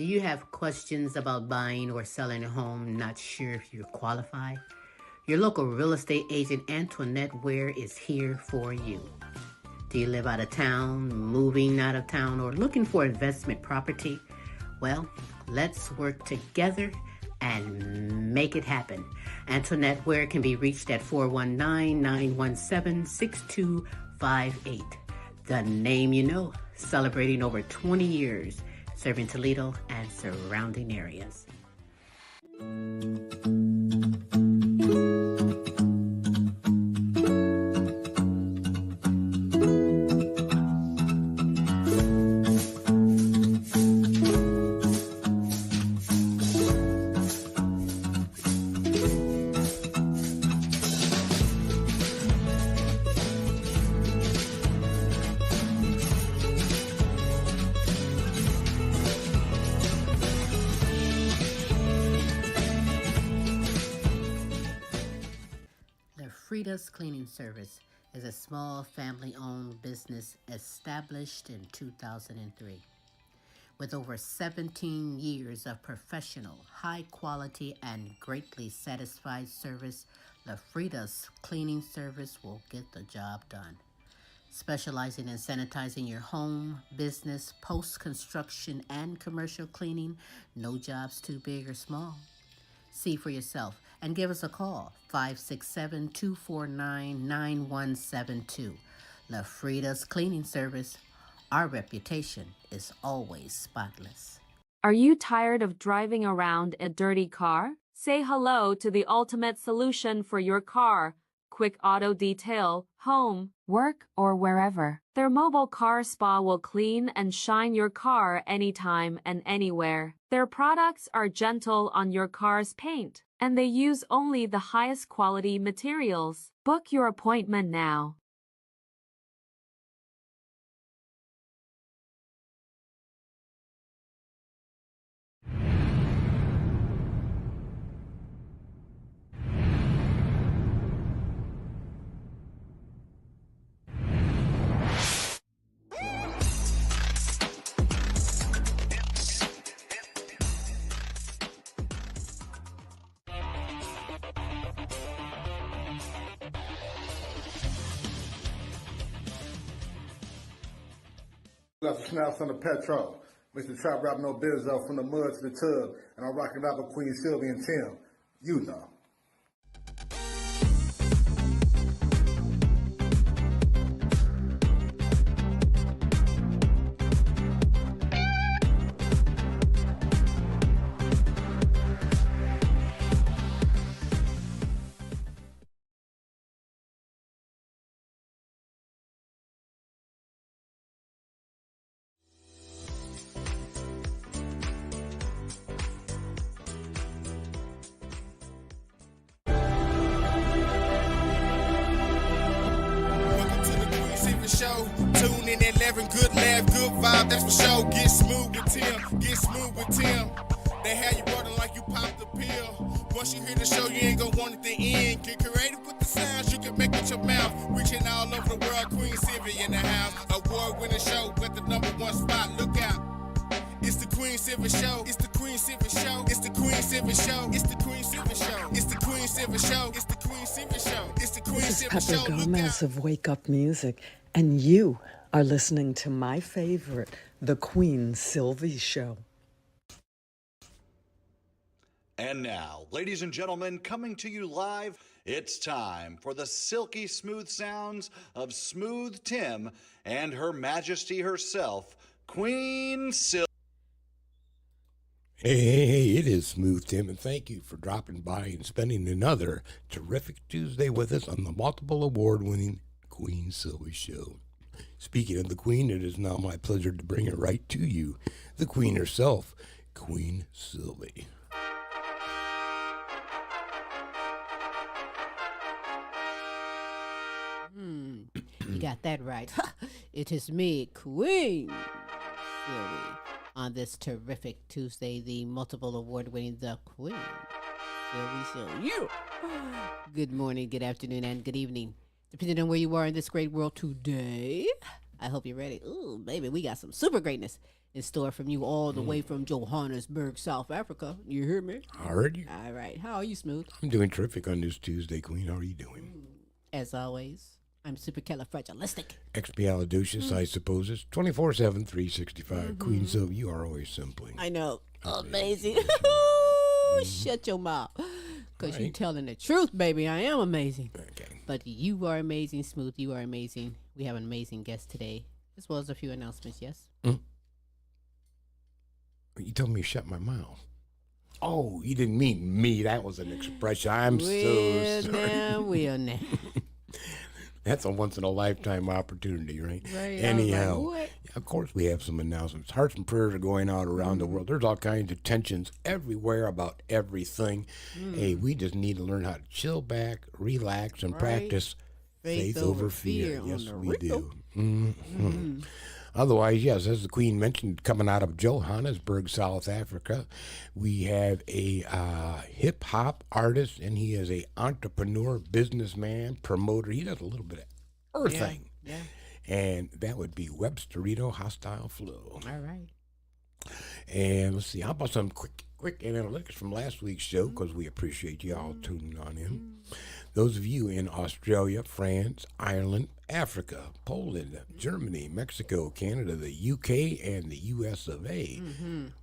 Do you have questions about buying or selling a home, not sure if you're qualified? Your local real estate agent Antoinette Ware is here for you. Do you live out of town, moving out of town, or looking for investment property? Well, let's work together and make it happen. Antoinette Ware can be reached at 419-917-6258. The name you know, celebrating over 20 years, serving Toledo and surrounding areas. Frida's Cleaning Service is a small family-owned business established in 2003. With over 17 years of professional, high-quality, and greatly satisfied service, the Frida's Cleaning Service will get the job done. Specializing in sanitizing your home, business, post-construction, and commercial cleaning, no job's too big or small. See for yourself and give us a call, 567-249-9172. La Frida's Cleaning Service. Our reputation is always spotless. Are you tired of driving around a dirty car? Say hello to the ultimate solution for your car. Quick Auto Detail, home, work, or wherever. Their mobile car spa will clean and shine your car anytime and anywhere. Their products are gentle on your car's paint, and they use only the highest quality materials. Book your appointment now. Got some snaps on the petrol. Mr. Trap rap no Bizzo from the mud to the tub, and I'm rocking out with Queen Silvy and Tim. You know. having good laugh, good vibe, that's for sure. Get smooth with Tim, get smooth with Tim. They have you rolling like you popped the pill. Once you hear the show, you ain't gonna want it to end. Get creative with the sounds you can make with your mouth. Reaching all over the world, Queen Silvy in the house. Award-winning show, got the #1 spot, look out. It's the Queen Silvy Show. It's the Queen Silvy Show. It's the Queen Silvy Show. It's the Queen Silvy Show. It's the Queen Silvy Show. It's the Queen Silvy Show. It's the Queen This is Silvy Show. Pepper Look Gomez out. of Wake Up Music, and you are listening to my favorite, The Queen Silvy Show. And now, ladies and gentlemen, coming to you live, it's time for the silky smooth sounds of Smooth Tim and Her Majesty herself, Queen Silvy. Hey, it is Smooth Tim, and thank you for dropping by and spending another terrific Tuesday with us on the multiple award-winning Queen Silvy Show. Speaking of the Queen, it is now my pleasure to bring her right to you, the Queen herself, Queen Silvy. You got that right. It is me, Queen Silvy, on this terrific Tuesday, the multiple award-winning The Queen Silvy Show. You. Good morning, good afternoon, and good evening, depending on where you are in this great world today. I hope you're ready. Ooh, baby, we got some super greatness in store from you all the way from Johannesburg, South Africa. You hear me? I heard you. All right. How are you, Smooth? I'm doing terrific on this Tuesday, Queen. How are you doing? As always, I'm supercalifragilistic. Expialidocious, I suppose. It's 24/7, 365. Queen Silvy, you are always simply. I know. Amazing. Shut your mouth. Because you're Right. telling the truth, baby. I am amazing. Okay. But you are amazing, Smooth. You are amazing. We have an amazing guest today, as well as a few announcements, yes? You told me to shut my mouth. Oh, you didn't mean me. That was an expression. I'm so Well, sorry. now, well, now. That's a once-in-a-lifetime opportunity, right? Right, Anyhow, I was like, of course we have some announcements. Hearts and prayers are going out around the world. There's all kinds of tensions everywhere about everything. Hey, we just need to learn how to chill back, relax, and Right. practice faith over fear. on Yes, the we real. do. Otherwise, yes, as the Queen mentioned, coming out of Johannesburg, South Africa, we have a hip-hop artist, and he is a entrepreneur, businessman, promoter. He does a little bit of everything. Yeah. And that would be Websterito Flo. All right. And let's see, how about some quick analytics from last week's show, because we appreciate you all tuning on in. Those of you in Australia, France, Ireland, Africa, Poland, Germany, Mexico, Canada, the UK, and the US of A.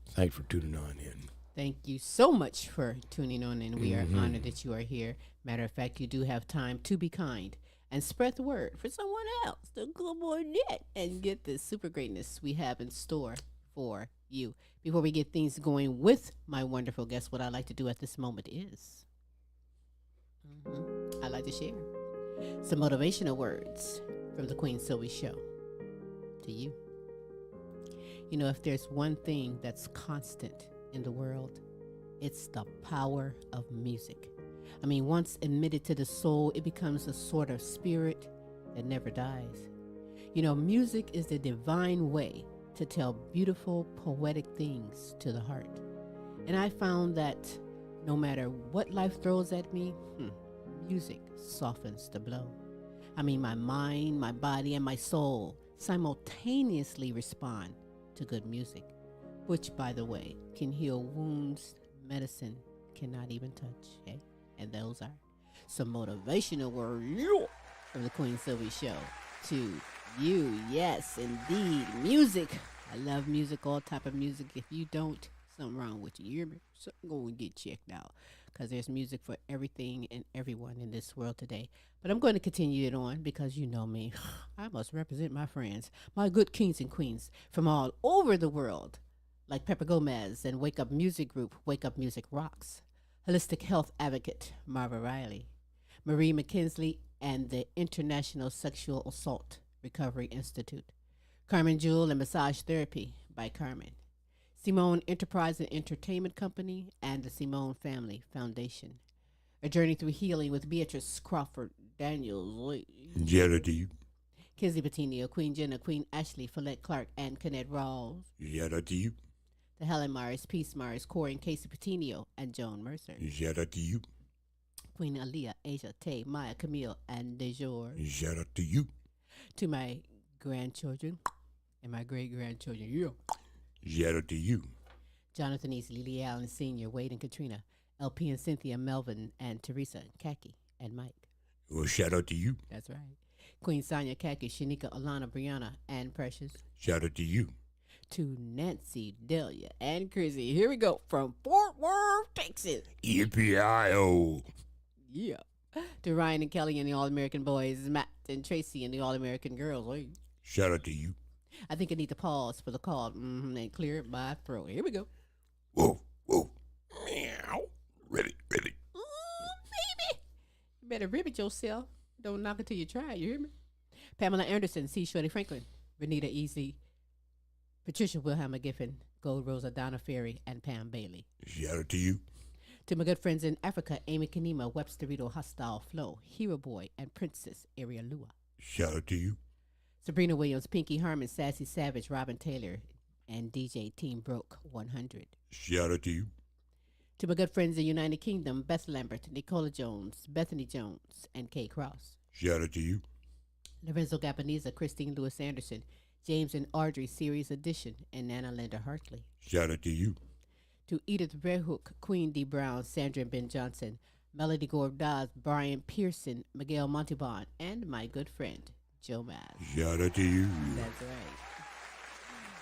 Thanks for tuning on in. Thank you so much for tuning on, and we are honored that you are here. Matter of fact, you do have time to be kind and spread the word for someone else to come on in and get this super greatness we have in store for you. Before we get things going with my wonderful guest, what I like to do at this moment is I like to share some motivational words from the Queen Silvy Show to you. You know, if there's one thing that's constant in the world, it's the power of music. I mean, once admitted to the soul, it becomes a sort of spirit that never dies. You know, music is the divine way to tell beautiful, poetic things to the heart. And I found that no matter what life throws at me, music softens the blow. I mean, my mind, my body, and my soul simultaneously respond to good music, which, by the way, can heal wounds medicine cannot even touch. Okay? And those are some motivational words from the Queen Silvy Show to you. Yes, indeed. Music. I love music, all type of music. If you don't, something wrong with you. You hear me? Something going to get checked out, because there's music for everything and everyone in this world today. But I'm going to continue it on because you know me. I must represent my friends, my good kings and queens from all over the world, like Pepper Gomez and Wake Up Music Group, Wake Up Music Rocks, Holistic Health Advocate Marva Riley, Marie McKinsley, and the International Sexual Assault Recovery Institute, Carmen Jewel and Massage Therapy by Carmen, Simone Enterprise and Entertainment Company, and the Simone Family Foundation. A Journey Through Healing with Beatrice Crawford Daniels. Jerity. Kizzy Patino, Queen Jenna, Queen Ashley, Follette Clark, and Kenneth Rawls. Shout out to you. The Helen Myers, Peace Myers, Corey and Casey Patino, and Joan Mercer. Shout out to you. Queen Aaliyah, Asia, Tay, Maya, Camille, and DeJour. Shout out to you. To my grandchildren and my great-grandchildren. Yeah. Shout out to you. Jonathan East, Lily Allen Sr., Wade and Katrina, LP and Cynthia, Melvin, and Teresa, Kaki, and Mike. Well, shout out to you. That's right. Queen Sonia, Kaki, Shanika, Alana, Brianna, and Precious. Shout out to you. To Nancy, Delia, and Chrissy. Here we go from Fort Worth, Texas. EPIO. Yeah. To Ryan and Kelly and the All-American Boys, Matt and Tracy and the All-American Girls. Hey. Shout out to you. I think I need to pause for the call and clear my throat. Here we go. Whoa, whoa, meow. Ready. Ooh, baby. You better rib it yourself. Don't knock it till you try. You hear me? Pamela Anderson, C. Shorty Franklin, Renita Easy, Patricia Wilhelm Giffen, Gold Rosa, Donna Ferry, and Pam Bailey. Shout out to you. To my good friends in Africa, Amy Kanima, Websterito Flo, Hero Boy, and Princess Ariel Lua. Shout out to you. Sabrina Williams, Pinky Harmon, Sassy Savage, Robin Taylor, and DJ Team Broke 100. Shout out to you. To my good friends in the United Kingdom, Beth Lambert, Nicola Jones, Bethany Jones, and Kay Cross. Shout out to you. Lorenzo Gapaniza, Christine Lewis Anderson, James and Audrey Series Edition, and Nana Linda Hartley. Shout out to you. To Edith Redhook, Queen D. Brown, Sandra and Ben Johnson, Melody Gordaz, Brian Pearson, Miguel Montauban, and my good friend, Joe Mass. Shout out to you. That's right.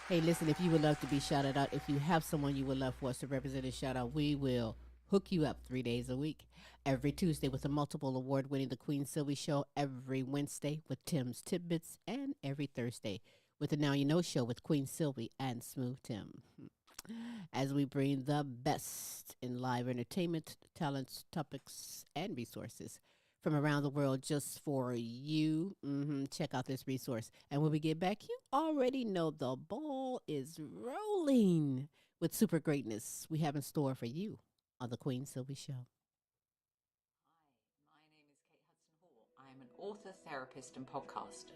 Hey, listen, if you would love to be shouted out, if you have someone you would love for us to represent and shout out, we will hook you up 3 days a week. Every Tuesday with a multiple award-winning The Queen Silvy Show. Every Wednesday with Tim's Tidbits. And every Thursday with the Now You Know Show with Queen Silvy and Smooth Tim. As we bring the best in live entertainment, talents, topics, and resources from around the world just for you. Check out this resource. And when we get back, you already know the ball is rolling with super greatness we have in store for you on The Queen Silvy Show. Hi, my name is Kate Hudson Hall. I am an author, therapist, and podcaster.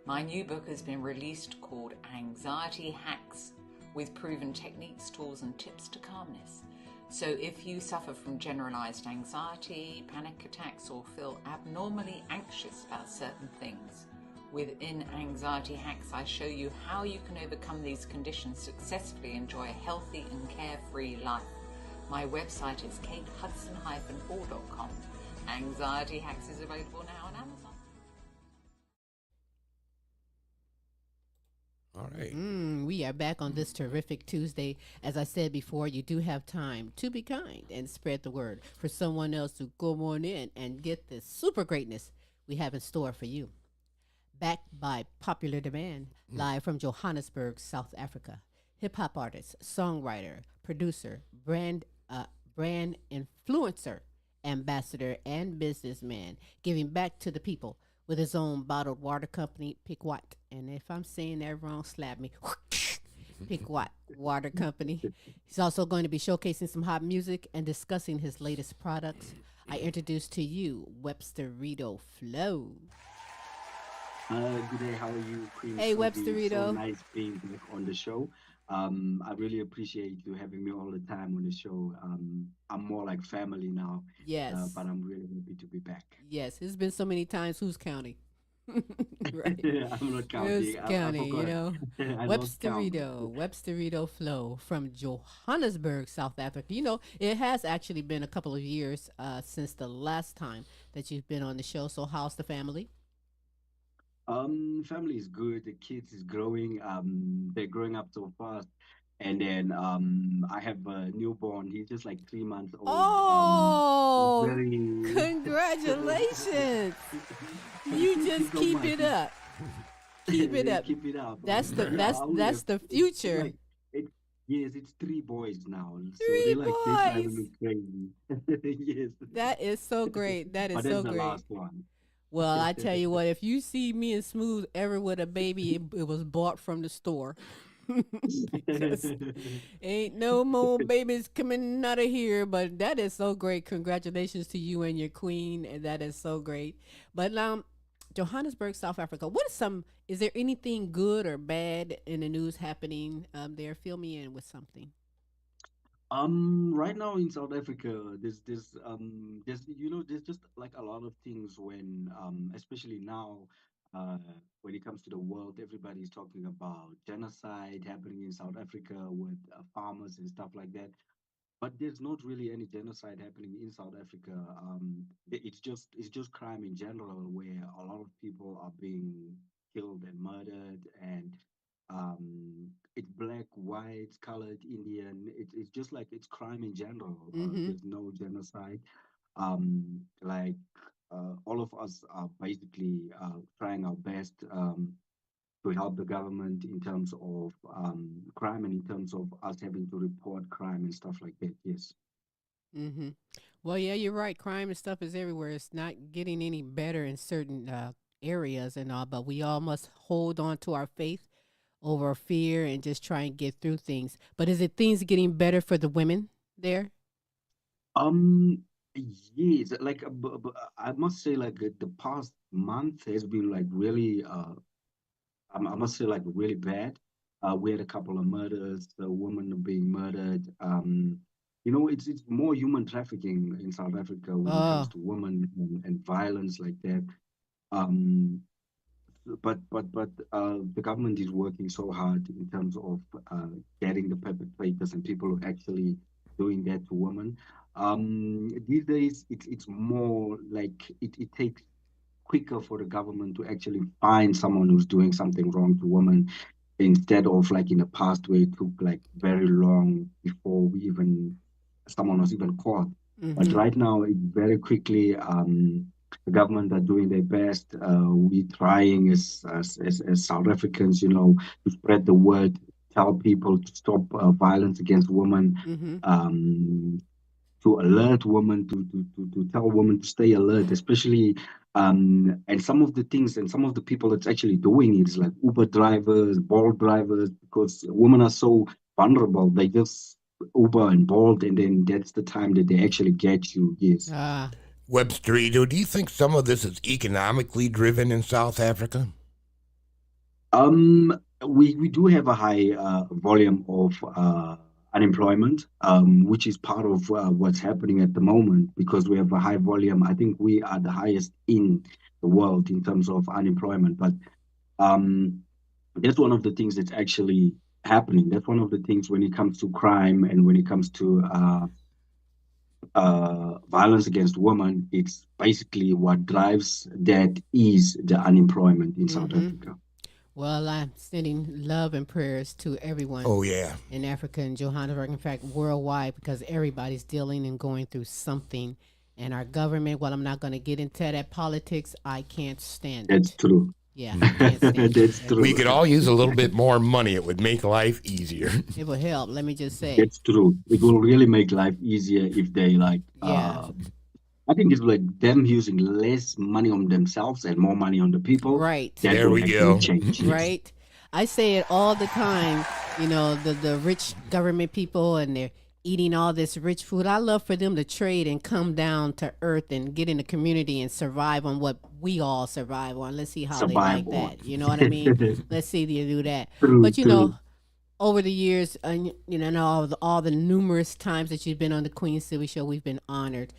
My new book has been released called Anxiety Hacks, with proven techniques, tools, and tips to calmness. So if you suffer from generalized anxiety, panic attacks, or feel abnormally anxious about certain things, within Anxiety Hacks, I show you how you can overcome these conditions, successfully enjoy a healthy and carefree life. My website is katehudson-hall.com. Anxiety Hacks is available now on Amazon. All right. We are back on this terrific Tuesday. As I said before, you do have time to be kind and spread the word for someone else to go on in and get this super greatness we have in store for you. Backed by popular demand, live from Johannesburg, South Africa. Hip-hop artist, songwriter, producer, brand influencer, ambassador, and businessman, giving back to the people with his own bottled water company, Piquant. And if I'm saying that wrong, slap me. Piquant Water Company. He's also going to be showcasing some hot music and discussing his latest products. I introduce to you Websterito Flo. Good day, how are you, Queen? Hey, Silvy? Websterito. So nice being back on the show. I really appreciate you having me all the time on the show. I'm more like family now. Yes. But I'm really happy to be back. Yes, it's been so many times. Who's counting? Right. I'm not counting. Who's counting, you forgot. know? I lost count. Websterito Flo from Johannesburg, South Africa. You know, it has actually been a couple of years since the last time that you've been on the show. So how's the family? Family is good. The kids is growing. They're growing up so fast. And then I have a newborn. He's just like 3 months old. Oh, very congratulations. You just keep it up. Keep it up. Keep it up. That's the future. Like, yes, it's 3 boys now. Three so they're driving boys. me crazy. Yes. That is so great. That is But so that's the great. last one. Well, I tell you what, if you see me and Smooth ever with a baby, it was bought from the store. Because ain't no more babies coming out of here. But that is so great. Congratulations to you and your queen. And that is so great. But Johannesburg, South Africa. What is some? Is there anything good or bad in the news happening there? Fill me in with something. Right now in South Africa, there's there's just like a lot of things when especially now when it comes to the world, everybody's talking about genocide happening in South Africa with farmers and stuff like that. But there's not really any genocide happening in South Africa. It's just crime in general, where a lot of people are being killed and murdered, and it's black, white, colored, Indian. It's just like it's crime in general. Mm-hmm. There's no genocide. Like all of us are basically trying our best to help the government in terms of crime and in terms of us having to report crime and stuff like that. Yes, Mm-hmm. Well, yeah, you're right. Crime and stuff is everywhere. It's not getting any better in certain areas and all, but we all must hold on to our faith over fear and just try and get through things. But is it things getting better for the women there? um yes, like I must say, like the past month has been like really I must say, like really bad. We had a couple of murders, a woman being murdered. It's more human trafficking in South Africa when it comes Oh, to women and violence like that. Um, but the government is working so hard in terms of getting the perpetrators and people who actually doing that to women. These days, it's more like it takes quicker for the government to actually find someone who's doing something wrong to women, instead of like in the past where it took like very long before we even someone was even caught. But mm-hmm. right now, it very quickly. The government are doing their best. We trying as South Africans, to spread the word, tell people to stop violence against women. Mm-hmm. Um, to alert women to tell women to stay alert, especially and some of the things and some of the people that's actually doing it is like Uber drivers, Bolt drivers, because women are so vulnerable. They just Uber and Bolt, and then that's the time that they actually get you. Yes. Ah. Websterito, do you think some of this is economically driven in South Africa? We do have a high volume of unemployment, which is part of what's happening at the moment because we have a high volume. I think we are the highest in the world in terms of unemployment. But um, that's one of the things that's actually happening. That's one of the things when it comes to crime and when it comes to violence against women. It's basically what drives that is the unemployment in South Mm-hmm. Africa. Well, I'm sending love and prayers to everyone Oh, yeah. in Africa and Johannesburg, in fact, worldwide, because everybody's dealing and going through something. And our government, well, I'm not going to get into that politics. I can't stand That's it. true. Yeah, I Mhm. can't stand it. That's We true. could all use a little bit more money. It would make life easier. It will help. Let me just say. That's true. It will really make life easier if they like Yeah, I think it's like them using less money on themselves and more money on the people. right. That There will we actually go. change. Yes. Right? I say it all the time. The rich government people and they're eating all this rich food. I love for them to trade and come down to earth and get in the community and survive on what we all survive on. Let's see how they Survive like on. that. You know what I mean? Let's see if they do that. True, But true. over the years, and and all the numerous times that you've been on the Queen Silvy Show, we've been honored,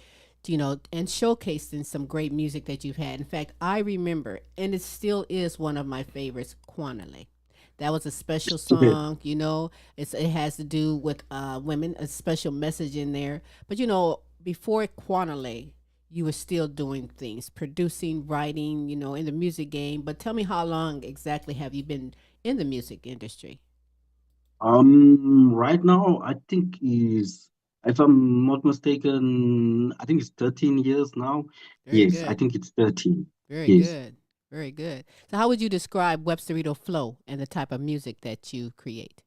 and showcased in some great music that you've had. In fact, I remember, and it still is one of my favorites, Quanale. That was a special song, it has to do with women, a special message in there. But before Quanale, you were still doing things, producing, writing, in the music game. But tell me, how long exactly have you been in the music industry? Right now, I think is, if I'm not mistaken, I think it's 13 years now. Very Yes, I good. think it's 13. Very Yes. good. Very good. So, how would you describe Websterito Flow and the type of music that you create?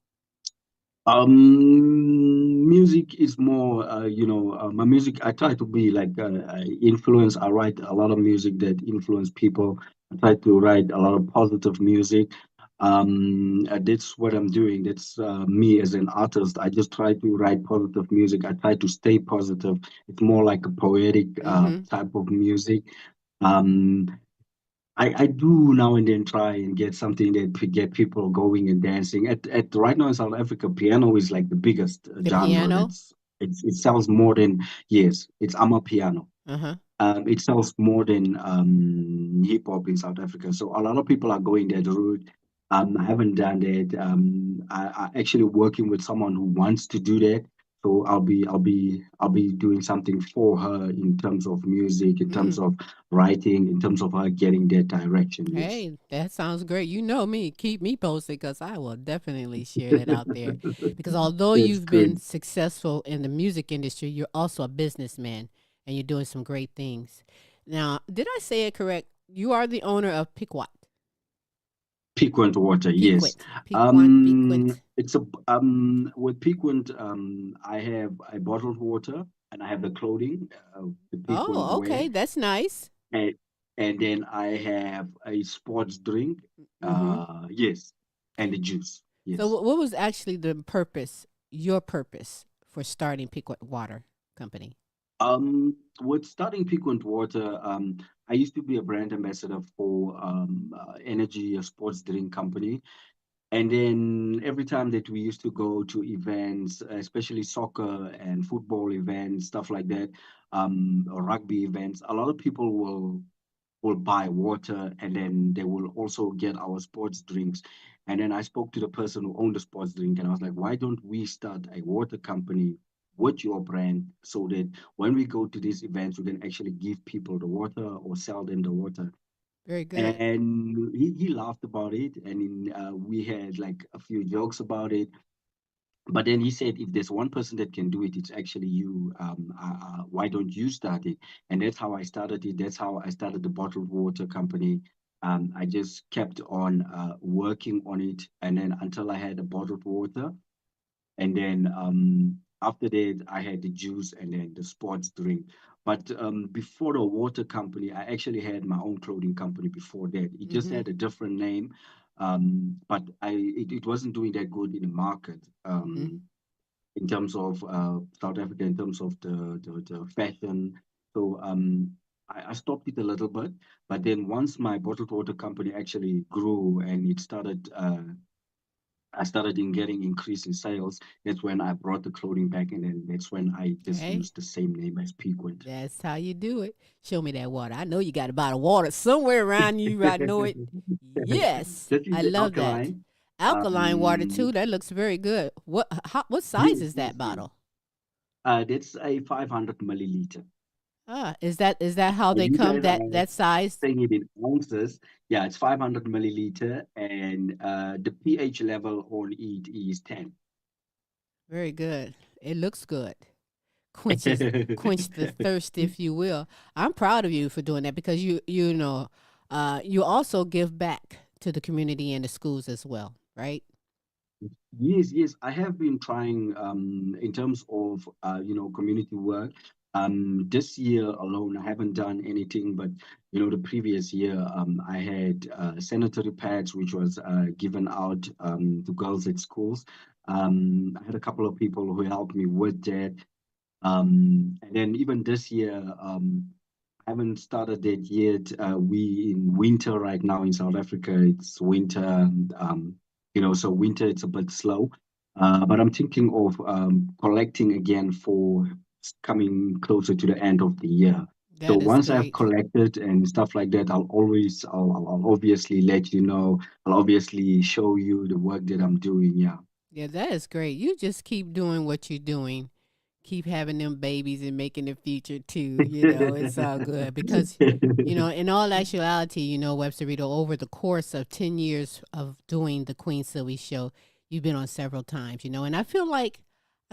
Music is more, my music. I try to be like I influence. I write a lot of music that influence people. I try to write a lot of positive music. That's what I'm doing. That's me as an artist. I just try to write positive music. I try to stay positive. It's more like a poetic Mm-hmm. type of music. Um, I do now and then try and get something that get people going and dancing. At right now in South Africa, piano is like the biggest The genre. piano. It sells more than, yes, it's piano. Uh huh. It sells more than hip hop in South Africa. So a lot of people are going that route. I haven't done that. I actually working with someone who wants to do that. So I'll be doing something for her in terms of music, in terms Mm. of writing, in terms of her getting that direction. Yes. Hey, that sounds great. You know me. Keep me posted because I will definitely share that out there. Because although That's you've been good. successful in the music industry, you're also a businessman and you're doing some great things. Now, did I say it correct? You are the owner of Piquant. Piquant water, yes. Piquant. Piquant. Piquant. It's a with Piquant, I have a bottled water and I have the clothing, the Piquant Oh, wear, okay. That's nice. and then I have a sports drink, Mm-hmm. yes, and the juice, So, yes. what was actually the purpose, your purpose for starting Piquant Water Company? With starting Piquant water, I used to be a brand ambassador for energy, a sports drink company. And then every time that we used to go to events, especially soccer and football events, stuff like that, or rugby events, a lot of people will buy water and then they will also get our sports drinks. And then I spoke to the person who owned the sports drink and I was like, why don't we start a water company with your brand so that when we go to these events, we can actually give people the water or sell them the water. Very good. And he laughed about it, and we had like a few jokes about it. But then he said, if there's one person that can do it, it's actually you. Why don't you start it? And that's how I started it. That's how I started the bottled water company. I just kept on working on it, and then until I had a bottled water. And then after that, I had the juice and then the sports drink. But before the water company, I actually had my own clothing company before that. It just Mm-hmm. had a different name, but it wasn't doing that good in the market Mm-hmm. in terms of South Africa, in terms of the fashion. So I stopped it a little bit. But then once my bottled water company actually grew and it started I started in getting increase in sales. That's when I brought the clothing back, and then that's when I just Hey, used the same name as Piquant. that's how you do it. Show me that water. I know you got a bottle of water somewhere around you. I know it. Yes, Just use I the love that. alkaline. Alkaline water Um, too. That looks very good. What size yes, is yes, that yes. bottle? That's a 500 milliliter. Ah, is that how And they you come guys that are that size? saying it in ounces. Yeah, it's 500 milliliter, and the pH level on it is 10. Very good. It looks good. Quench the thirst, if you will. I'm proud of you for doing that because you also give back to the community and the schools as well, right? Yes, yes, I have been trying in terms of community work. This year alone, I haven't done anything, but the previous year, I had sanitary pads, which was given out to girls at schools. I had a couple of people who helped me with that. And then even this year, I haven't started that yet. We in winter right now in South Africa. It's winter, and, so winter it's a bit slow. But I'm thinking of collecting again for coming closer to the end of the year. So That is once I've great. collected and stuff like that, I'll obviously let you know. I'll obviously show you the work that I'm doing. Yeah. Yeah, that is great. You just keep doing what you're doing. Keep having them babies and making the future too. It's all good because, in all actuality, Websterito, over the course of 10 years of doing the Queen Silvy show, you've been on several times, and I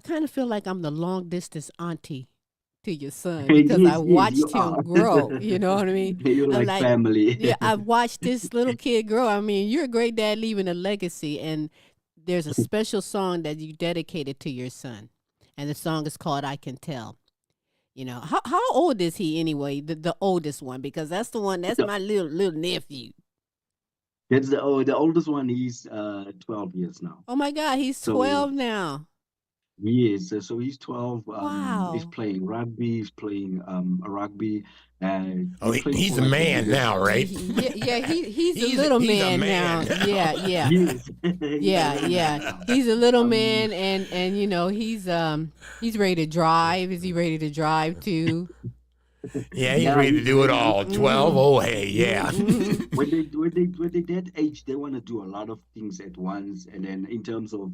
kind of feel like I'm the long distance auntie to your son because I Yes, yes, you watched him are. grow. You know what I mean? You're I'm like like, family. yeah, I've watched this little kid grow. I mean, you're a great dad leaving a legacy, and there's a special song that you dedicated to your son, and the song is called "I Can Tell." How old is he anyway? The oldest one, because that's the one that's So my little nephew. that's the oldest one. He's 12 years now. Oh my God, he's So 12 now. Yes, so he's 12. He's Wow. playing rugby. He's playing rugby. Oh, He plays he's for a like the man biggest. now, right? Yeah, he's a little he's a man man now. now. Yeah. Yes, he's a Yeah, little man yeah. now. He's a little Um, man, and he's ready to drive. Is he ready to drive too? Yeah, he's yeah, ready to he's do it ready. all. 12? Mm-hmm. Oh, hey, yeah. Mm-hmm. When they that age, they want to do a lot of things at once. And then in terms of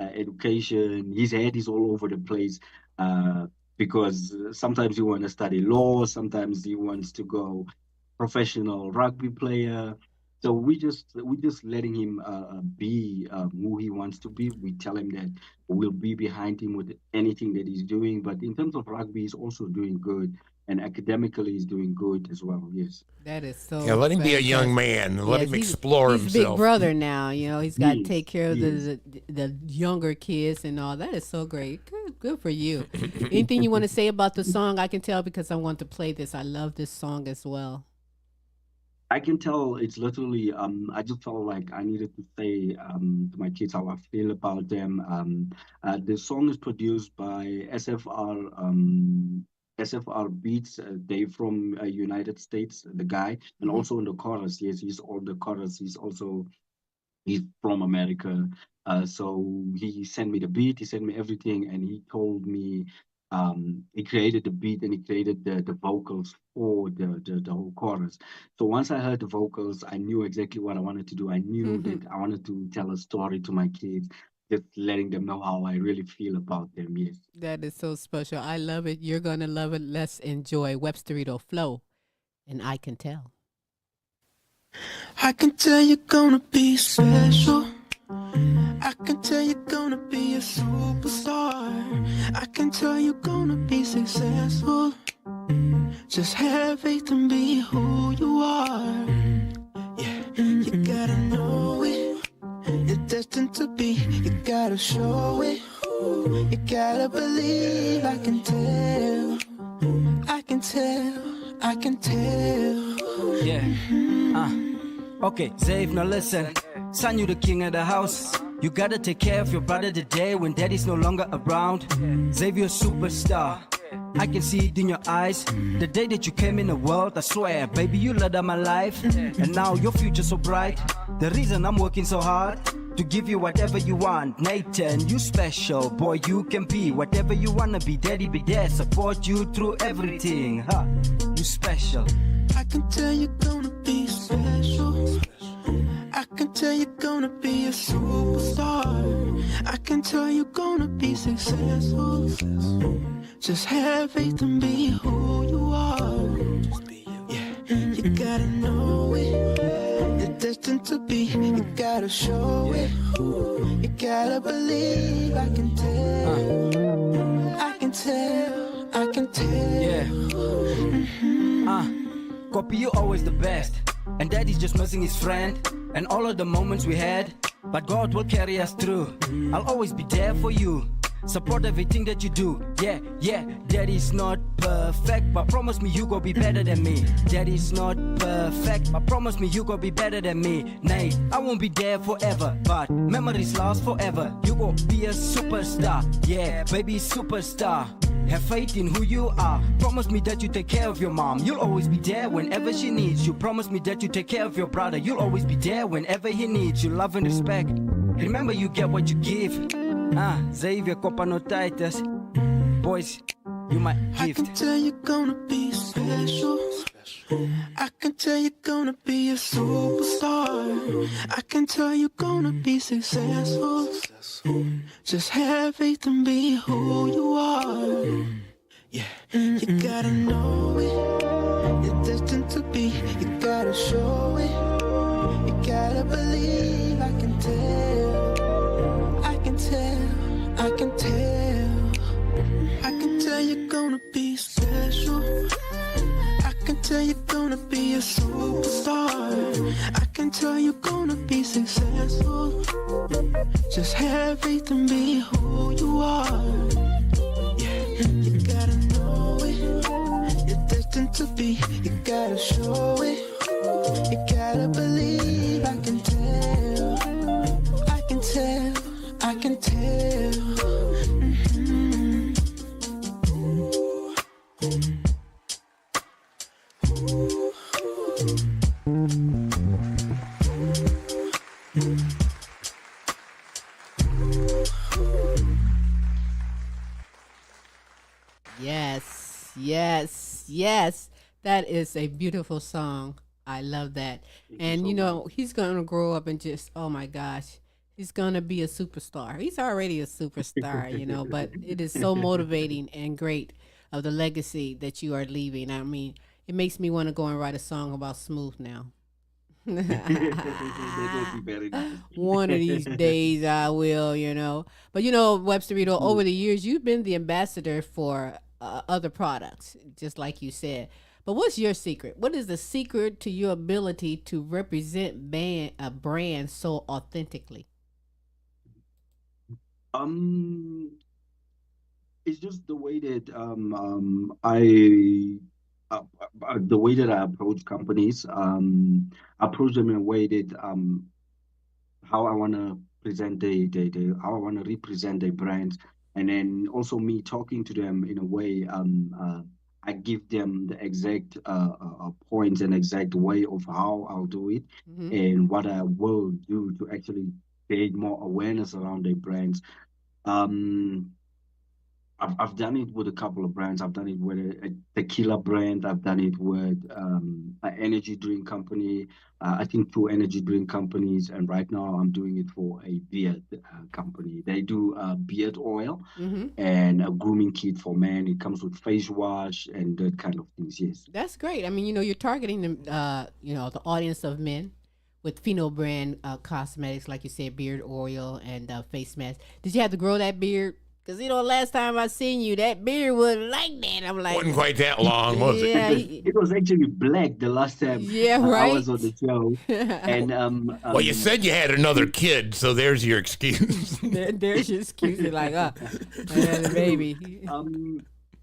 education, his head is all over the place. Uh, because sometimes he want to study law, sometimes he wants to go professional rugby player. So we just letting him be who he wants to be. We tell him that we'll be behind him with anything that he's doing. But in terms of rugby, he's also doing good, and academically, he's doing good as well. Yes, That is Yeah, so let him be a young fantastic. man. Let Yes, him explore he's big himself. brother now. He's got to take yes, care of yes. the younger kids and all. That is so great. Good for you. Anything you want to say about the song? I can tell because I want to play this. I love this song as well. I can tell it's literally I just felt like I needed to say to my kids how I feel about them. The song is produced by SFR Beats. They from United States, the guy, and Hmm. also in the chorus. Yes, he's on the chorus. He's from America. So he sent me the beat, he sent me everything, and he told me he created the beat and he created the vocals for the whole chorus. So once I heard the vocals, I knew exactly what I wanted to do. I knew that I wanted to tell a story to my kids, just letting them know how I really feel about them. Yes. That is so special. I love it. You're gonna love it. Let's enjoy Websterito Flo, and I can tell. I can tell you're gonna be special. I can tell you're gonna be a superstar. I can tell you're gonna be successful. Just have faith and be who you are. Yeah, you gotta know it. You're destined to be. You gotta show it. You gotta believe. I can tell. I can tell. I can tell. Yeah. Okay, Zave, now listen. Son, you the king of the house. You gotta take care of your brother today when daddy's no longer around. Zave, you're a superstar. I can see it in your eyes. The day that you came in the world, I swear, baby, you lit up my life. And now your future's so bright. The reason I'm working so hard to give you whatever you want. Nathan, you special, boy, you can be whatever you wanna be. Daddy be there, support you through everything. Huh? You special. I can tell you're gonna be special. I can tell you're gonna be a superstar. I can tell you're gonna be successful. Just have faith and be who you are. Yeah, you gotta know it. You're destined to be. You gotta show it. You gotta believe. I can tell. I can tell. I can tell. Yeah. Copy, you always the best. And daddy's just missing his friend. And all of the moments we had. But God will carry us through. I'll always be there for you. Support everything that you do. Yeah, daddy's not perfect, but promise me you gon' be better than me. Daddy's not perfect, but promise me you gon' be better than me. Nay, I won't be there forever, but memories last forever. You gon' be a superstar. Yeah, baby, superstar. Have faith in who you are. Promise me that you take care of your mom. You'll always be there whenever she needs you. Promise me that you take care of your brother. You'll always be there whenever he needs you. Love and respect. Remember, you get what you give. Xavier Copanotitis. Boys, you my gift. I can tell you're gonna be special. I can tell you're gonna be a superstar. I can tell you're gonna be successful. Just have faith and be who you are. Yeah, you gotta know it. You're destined to be. You gotta show it. You gotta believe. I can tell. I can tell. I can tell. I can tell you're gonna be special. I can tell you're gonna be a superstar. I can tell you're gonna be successful. Just have faith and be who you are. Yeah, you gotta know it. You're destined to be. You gotta show it. You gotta believe. I can tell. I can tell. I can tell. Yes, yes, yes. That is a beautiful song. I love that. Thank you And so you much. know, he's going to grow up and just, oh my gosh, he's going to be a superstar. He's already a superstar, you know, but it is so motivating and great of the legacy that you are leaving. I mean, it makes me want to go and write a song about Smooth now. That would be very nice. One of these days I will, you know. But you know, Websterito, over the years, you've been the ambassador for other products, just like you said. But what's your secret? What is the secret to your ability to represent a brand so authentically? Um, it's just the way that I the way that I approach companies. Approach them in a way that how I want to present the how I want to represent their brand, and then also me talking to them in a way. I give them the exact points and exact way of how I'll do it, Hmm. and what I will do to actually create more awareness around their brands. Um, I've done it with a couple of brands. I've done it with a tequila brand. I've done it with an energy drink company. I think two energy drink companies, and right now I'm doing it for a beard company. They do beard oil Hmm. and a grooming kit for men. It comes with face wash and that kind of things. Yes. That's great. I mean, you know, you're targeting you know, the audience of men with Pheno brand cosmetics, like you said, beard oil and face mask. Did you have to grow that beard? Because you know, last time I seen you, that beard wasn't like that. I'm like, Wasn't quite that long, was it? yeah, It was actually black the last time yeah, I was on right. the show, and Well, you said you had another kid, so there's your excuse. There's your excuse. You're like, I had a no, baby.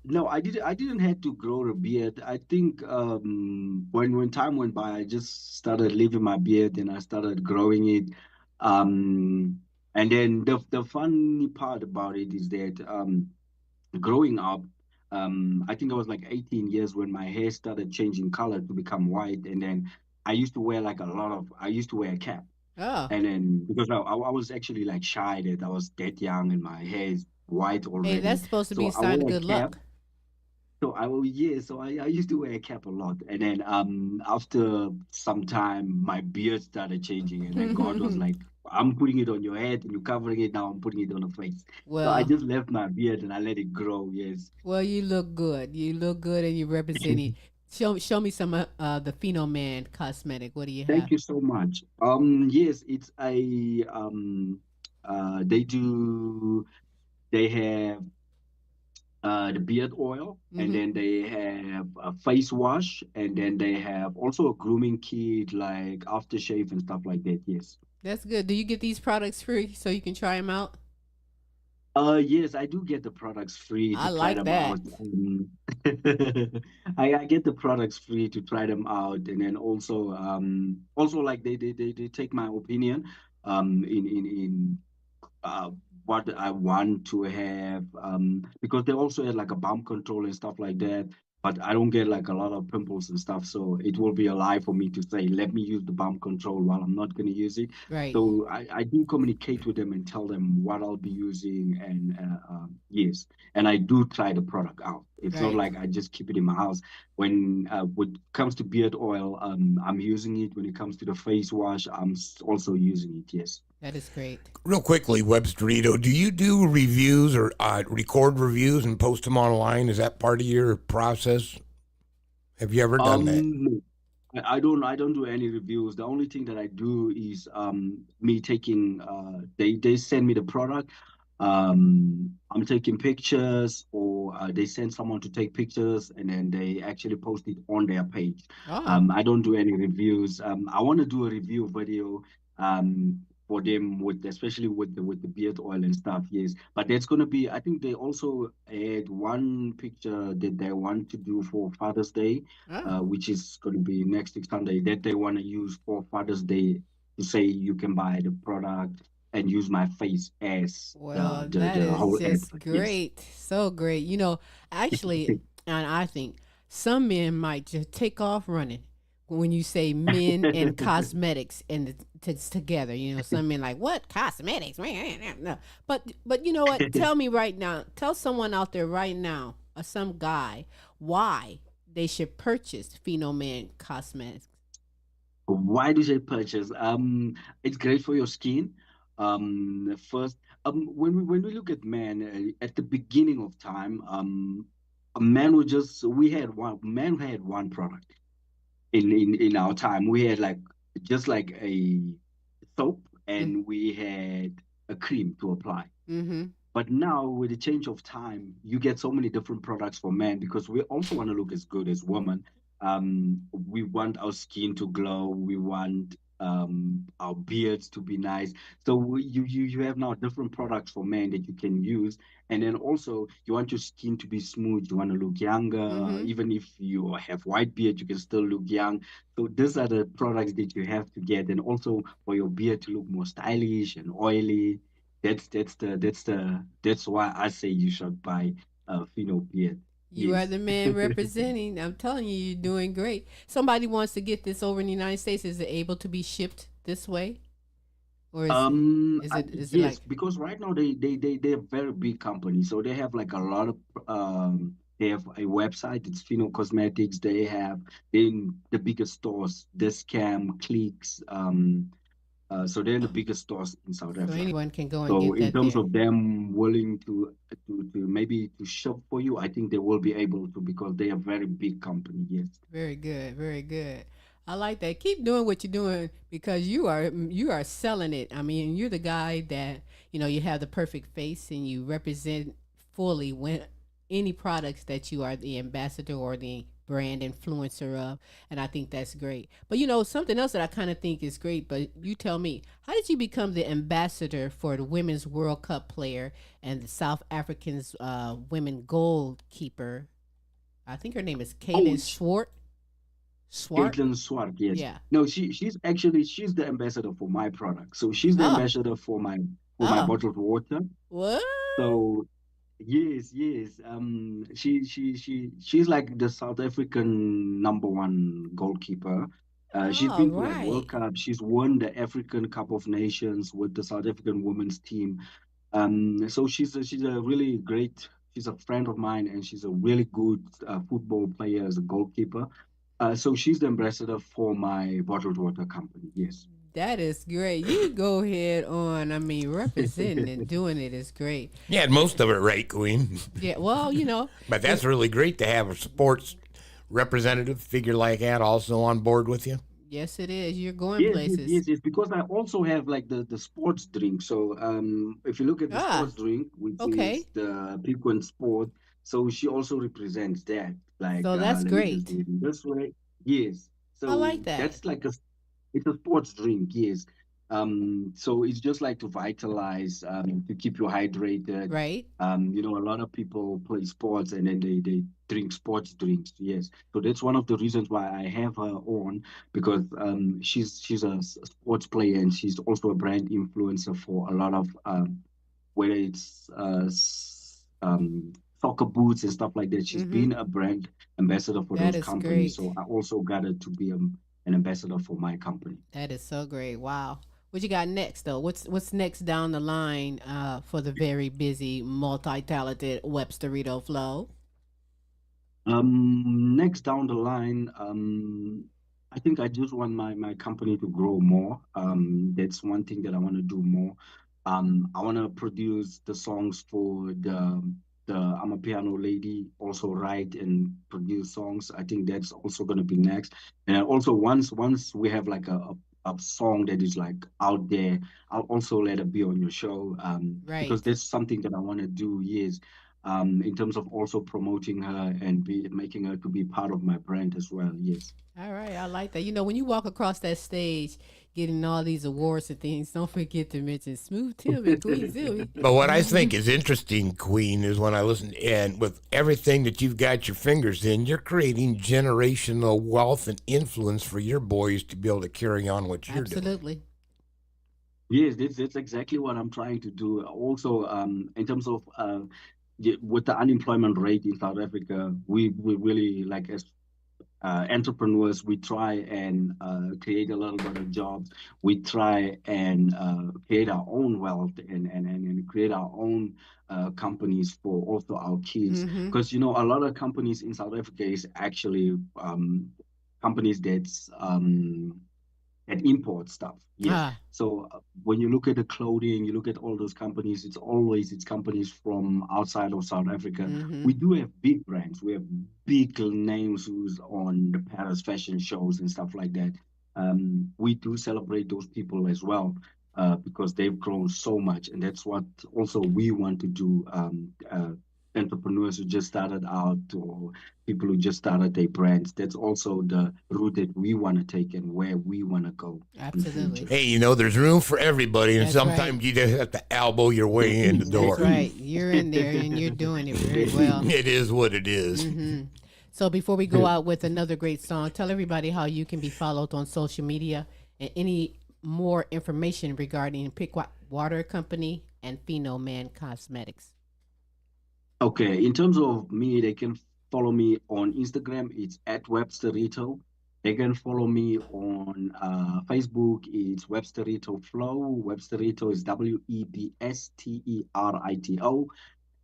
no, I didn't have to grow a beard. I think when time went by, I just started leaving my beard and I started growing it. Um, and then the funny part about it is that growing up, I think I was like 18 years when my hair started changing color to become white, and then I used to wear a cap. Oh, And then because I was actually like shy that I was that young and my hair is white hey, already. that's supposed to be So a I sign of wore good a cap. luck. So I used to wear a cap a lot. And then after some time my beard started changing and then God was like, I'm putting it on your head and you're covering it now, I'm putting it on the face. So I well, just left my beard and I let it grow, yes. well, you look good. You look good, and you represent it. Show me some the Pheno Man cosmetic. What do you Thank have? you so much. Yes, it's a they do they have the beard oil, and Mm-hmm. then they have a face wash, and then they have also a grooming kit like aftershave and stuff like that. Yes. That's good. Do you get these products free so you can try them out? Yes, I do get the products free I to try like them that. out. I get the products free to try them out, and then also like they take my opinion in uh, what I want to have, because they also had like a bump control and stuff like that. But I don't get like a lot of pimples and stuff, so it will be a lie for me to say, let me use the bump control while I'm not going to use it. Right. So I do communicate with them and tell them what I'll be using, and yes, and I do try the product out. It's not Right. like I just keep it in my house. When it comes to beard oil, I'm using it. When it comes to the face wash, also using it. Yes. That is great. Real quickly, Websterito, do you do reviews or record reviews and post them online? Is that part of your process? Have you ever done that? No, I don't do any reviews. The only thing that I do is me taking they send me the product. I'm taking pictures, or they send someone to take pictures and then they actually post it on their page. Oh, I don't do any reviews. I want to do a review video for them, with especially with the beard oil and stuff, yes. But that's gonna be, I think they also had one picture that they want to do for Father's Day, oh. which is going to be next week Sunday, that they want to use for Father's Day, to say you can buy the product and use my face as Well, the that is whole just advert. Yes. great. So great. You know, actually, and I think some men might just take off running when you say men and cosmetics and together. You know, some men like what cosmetics? No, but you know what? Tell me right now. Tell someone out there right now, or some guy, why they should purchase Phenoman Cosmetics. Why do they purchase? It's great for your skin. First, when we look at men at the beginning of time, a man would just we had one man had one product in our time. We had like just like a soap, Mm. and we had a cream to apply. Mm-hmm. But now, with the change of time, you get so many different products for men because we also want to look as good as women. We want our skin to glow. We want our beards to be nice. So you have now different products for men that you can use, and then also you want your skin to be smooth. You want to look younger. Mm-hmm. Even if you have white beard, you can still look young. So these are the products that you have to get, and also for your beard to look more stylish and oily. That's why I say you should buy Fino beard. You are Yes. the man representing. I'm telling you, you're doing great. Somebody wants to get this over in the United States. Is it able to be shipped this way, or is it Yes, like because right now they're a very big company, so they have like a lot of they have a website. It's Fino Cosmetics. They have in the biggest stores, Discam, Clicks. So they're the biggest stores in South so Africa. anyone can go and So get in that terms there? of them willing to maybe to shop for you, I think they will be able to because they are a very big company. Yes. Very good, very good. I like that. Keep doing what you're doing because you are selling it. I mean, you're the guy that you have the perfect face and you represent fully when any products that you are the ambassador or the brand influencer of, and I think that's great. But something else that I kind of think is great. But you tell me, how did you become the ambassador for the Women's World Cup player and the South Africans women goalkeeper? I think her name is Oh, Kaylin Swart. Swart? Caitlin Swart, yes. Yeah. No, she's the ambassador for my product. So she's the Oh. ambassador for my Oh. bottled water. What? So yes, yes. She's like the South African number one goalkeeper. She's All been to like World right. Cup. She's won the African Cup of Nations with the South African women's team. So she's a really great. She's a friend of mine, and she's a really good football player as a goalkeeper. So she's the ambassador for my bottled water company. Yes. That is great. You go ahead on. I mean, representing and doing it is great. You had most of it right, Queen. Yeah. Well, But if that's really great to have a sports representative figure like that also on board with you. yes, it is. You're going Yes, yes, places. yes, yes. Because I also have like the sports drink. So if you look at the Ah. sports drink, which is Okay. the Piquant Sport, so she also represents that. Like So that's let me just great. do it in this way. Yes. I like So that. that's like it's a sports drink. Yes. So it's just like to vitalize, to keep you hydrated. Right. A lot of people play sports and then they drink sports drinks. Yes. So that's one of the reasons why I have her on because she's a sports player and she's also a brand influencer for a lot of whether it's soccer boots and stuff like that. She's Mm-hmm. been a brand ambassador for That those is companies. great. So I also got her to be an ambassador for my company. That is so great. Wow. What you got next though? What's next down the line for the very busy, multi-talented Websterito Flo? Next down the line, I think I just want my company to grow more. That's one thing that I want to do more. I want to produce the songs for the I'm a piano lady, also write and produce songs. I think that's also going to be next. And also once we have like a song that is like out there, I'll also let it be on your show. Because Right. that's something that I want to do. Yes, in terms of also promoting her and making her to be part of my brand as well. Yes. All right, I like that. When you walk across that stage, getting all these awards and things, don't forget to mention Smooth Tim and Queen Silvy. But what I think is interesting, Queen, is when I listen, and with everything that you've got your fingers in, you're creating generational wealth and influence for your boys to be able to carry on what you're doing. Absolutely. Yes, that's exactly what I'm trying to do. Also, in terms of with the unemployment rate in South Africa, we really like as entrepreneurs, we try and create a little bit of jobs. We try and create our own wealth and create our own companies for also our kids. Mm-hmm. Because, a lot of companies in South Africa is actually companies that import stuff. Yes. Ah. So when you look at the clothing, you look at all those companies, it's companies from outside of South Africa. Mm-hmm. We do have big brands. We have big names who's on the Paris fashion shows and stuff like that. We do celebrate those people as well. Because they've grown so much, and that's what also we want to do. Entrepreneurs who just started out, or people who just started their brands. That's also the route that we want to take and where we want to go in the Absolutely. future. Hey, there's room for everybody, and That's right. sometimes you just have to elbow your way in the door. That's right. You're in there and you're doing it very well. It is what it is. Mm-hmm. So before we go out with another great song, tell everybody how you can be followed on social media and any more information regarding Piquant Water Company and Pheno Man Cosmetics. Okay, in terms of me, they can follow me on Instagram. It's at Websterito. They can follow me on Facebook. It's Websterito Flo. Websterito is Websterito.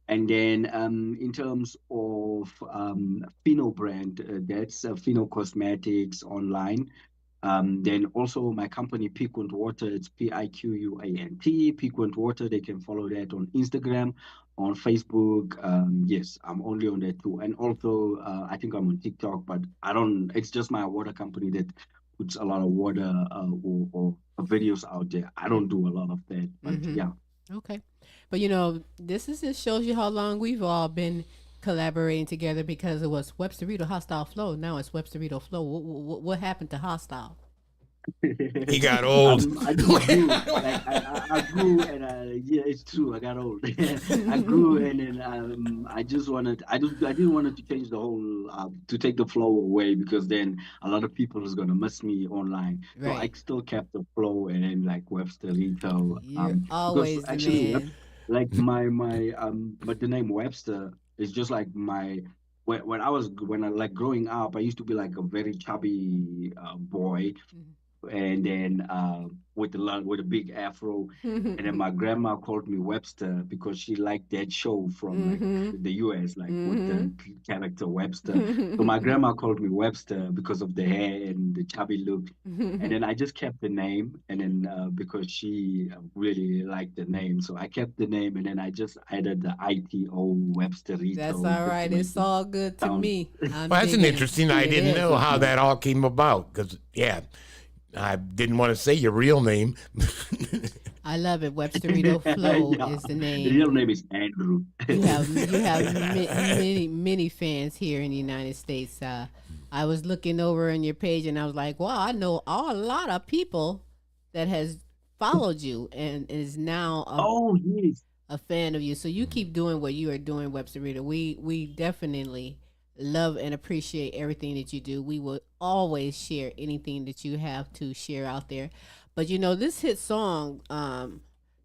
And then in terms of Pheno brand, that's Pheno Cosmetics online. Then also my company, Piquant Water, it's Piquant, Piquant Water. They can follow that on Instagram, on Facebook. Yes, I'm only on that too. And also, I think I'm on TikTok, but it's just my water company that puts a lot of water or videos out there. I don't do a lot of that, but yeah. Okay. But this just shows you how long we've all been collaborating together, because it was Websterito Hostile Flow. Now it's Websterito Flow. What happened to Hostile? He got old. I just grew. I grew, and yeah, it's true. I got old. I grew, and then I just wanted. I didn't want it to change the whole to take the flow away, because then a lot of people is gonna miss me online. So I Right. still kept the flow, and then like Websterito. You're Because always the actually, man. like but the name Webster is just like my. When I like growing up, I used to be like a very chubby boy, and then with a big afro, and then my grandma called me Webster because she liked that show from like Mm-hmm. the US, like with the Mm-hmm. character Webster. So my grandma called me Webster because of the hair and the chubby look. And then I just kept the name, and then because she really liked the name, so I kept the name, and then I just added the ITO That's Websterito all just to right. make It's it all good to sound me. I'm Well, that's an digging it. interesting. I It didn't is. know how that all came about, because I didn't want to say your real name. I love it. Websterito Flow yeah. is the The name. real name is Andrew. You have many fans here in the United States. I was looking over on your page and I was like, wow, I know a lot of people that has followed you and is now Oh yes. a fan of you. So you keep doing what you are doing, Websterito. We definitely love and appreciate everything that you do. We will always share anything that you have to share out there. But this hit song,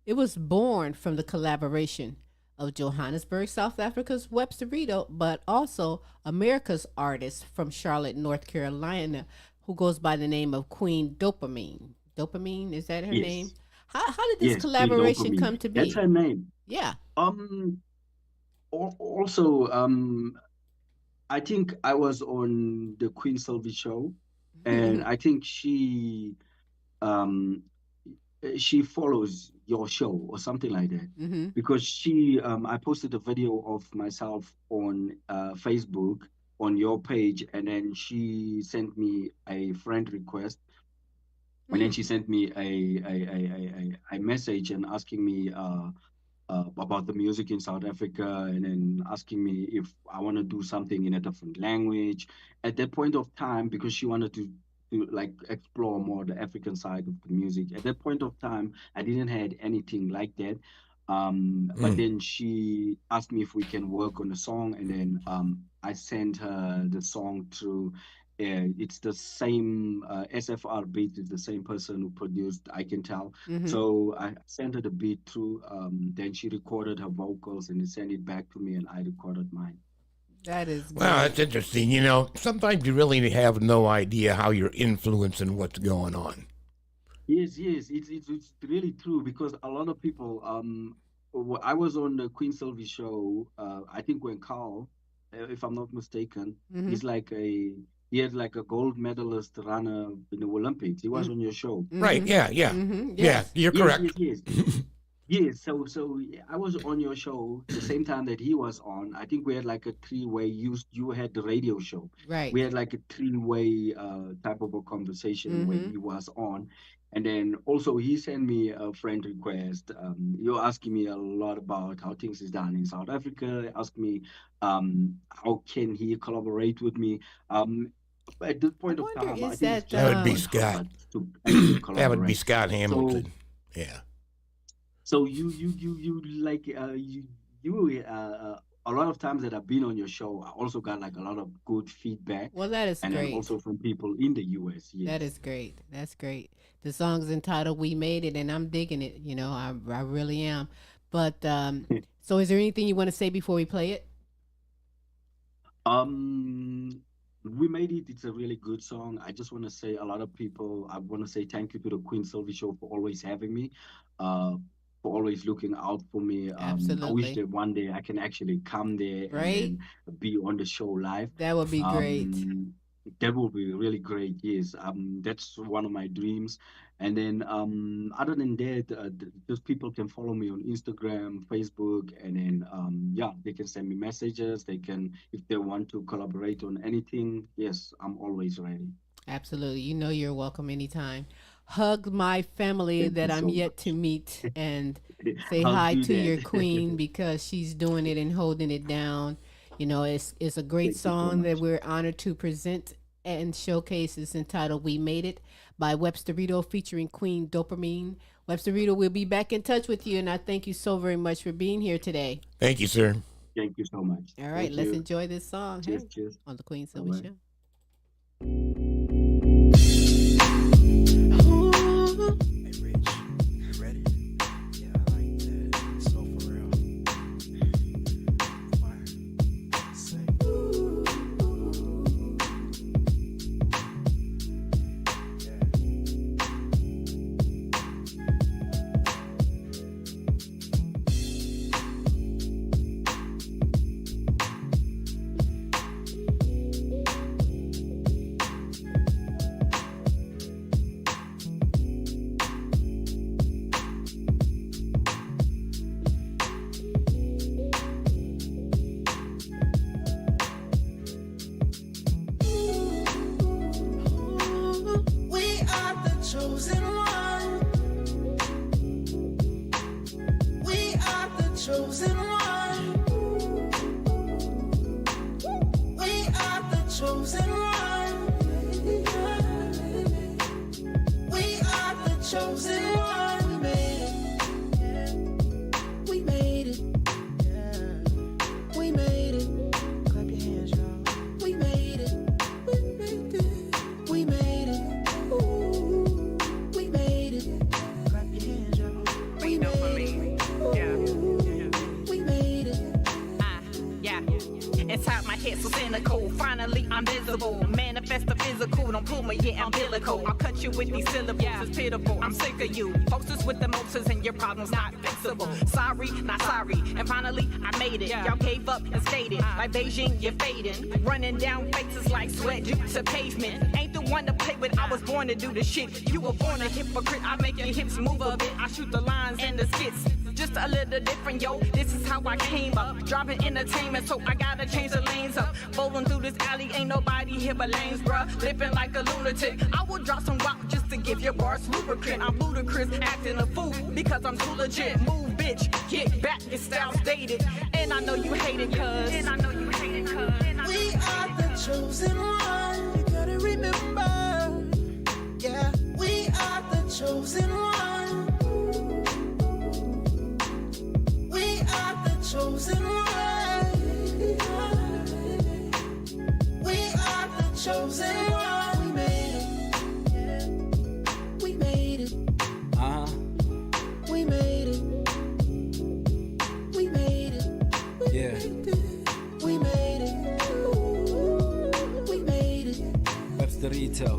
it was born from the collaboration of Johannesburg, South Africa's Websterito, but also America's artist from Charlotte, North Carolina, who goes by the name of Queen Dopamine. Dopamine, is that her name? Yes. How did this Yes, Queen collaboration Dopamine. come to That's be? her name. Yeah. Um Also, I think I was on the Queen Silvy show, and I think um she follows your show or something like that, Mm-hmm. because I posted a video of myself on Facebook on your page, and then she sent me a friend request, and then Mm. she sent me a message and asking me about the music in South Africa, and then asking me if I want to do something in a different language. At that point of time, because she wanted to like explore more the African side of the music. At that point of time, I didn't had anything like that. But then she asked me if we can work on a song, and then I sent her the song through, it's the same SFR beat. It's the same person who produced I Can Tell. Mm-hmm. So I sent her the beat through. Then she recorded her vocals and sent it back to me, and I recorded mine. That is Well, great. that's interesting. You know, sometimes you really have no idea how you're influencing what's going on. Yes, it's really true because a lot of people. I was on the Queen Sylvie show. I think when Carl, if I'm not mistaken, Mm-hmm. he's like he had like a gold medalist runner in the Olympics. He was on your show. Right? Yeah, yeah, Mm-hmm. yeah. Yes. You're Yes, correct. yes, yes. Yes, so I was on your show the same time that he was on. I think we had like a three-way. You had the radio show. Right. We had like a three-way type of a conversation when Mm-hmm. he was on, and then also he sent me a friend request. You're asking me a lot about how things is done in South Africa. Ask me how can he collaborate with me. At this I point of wonder, time, I is think it's that That just would be too much for Scott. us to actually That would be collaborate. Scott So Hamilton. Yeah. so you like a lot of times that I've been on your show, I also got like a lot of good feedback, well, that is and then great. also from people in the US. That Yes. is great. That's great. The song's entitled "We Made It," and I'm digging it. You know, I really am. But so is there anything you want to say before we play it? Um, we made it. It's a really good song. I just want to say a lot of people. I want to say thank you to the Queen Sylvie Show for always having me, uh, for always looking out for me. I wish Absolutely. that one day I can actually come there and Right? then be on the show live. That would be great. That would be really great. Yes. That's one of my dreams. And then, other than that, just people can follow me on Instagram, Facebook, and then, yeah, they can send me messages. They can, if they want to collaborate on anything. Yes, I'm always ready. Absolutely. You know you're welcome anytime. Hug my family Thank you that I'm so yet to much. meet and say I'll hi do to your queen that. because she's doing it and holding it down. You know, it's a great Thank you so song that much. we're honored to present and showcase. It's entitled "We Made It" by Websterito featuring Queen Dopamine. Websterito will be back in touch with you, and I thank you so very much for being here today. Thank you, sir. Thank you so much. All right, Thank let's you. enjoy this song, Cheers, hey, cheers. on the Queen Silvy Bye-bye. Show. Hey, Rich, you ready? Yeah, I like that. Slow for real. Fire. Say. We are the chosen one. We are the chosen one. We are the chosen one. We are the chosen one. We made it. We made it. Clap your hands, y'all. We made it. We made it. We made it. Ooh, we made it. Clap your hands, y'all. We made it. We made it. Yeah. Inside my head so cynical. Finally I'm visible. Manifest the physical. Don't pull me, yeah, umbilical. I'll cut you with these syllables. It's pitiful. I'm sick of you. Posters with the motors and your problems not fixable. Sorry, not sorry. And finally I made it. Y'all gave up and skated. Like Beijing, you're fading. Running down faces like sweat due to pavement. Ain't the one to play with. I was born to do the shit. You were born a hypocrite. I make your hips move a bit. I shoot the lines and the skits. Just a little different, yo. This is how I came up. Dropping entertainment, so I gotta change the lanes up. Bowling through this alley, ain't nobody here but lanes, bruh. Living like a lunatic. I will drop some rock just to give your bars lubricant. I'm ludicrous, acting a fool because I'm too legit. Move, bitch, get back, your style's dated. And I know you hate it, cuz. And I know you hate it, cuz. We are the chosen one. You gotta remember. Yeah, we are the chosen one. We are the chosen one. We are the chosen chosen one. We made it. Yeah. We made it. We made it. We made it. Yeah. We made it. We made it. Websterito.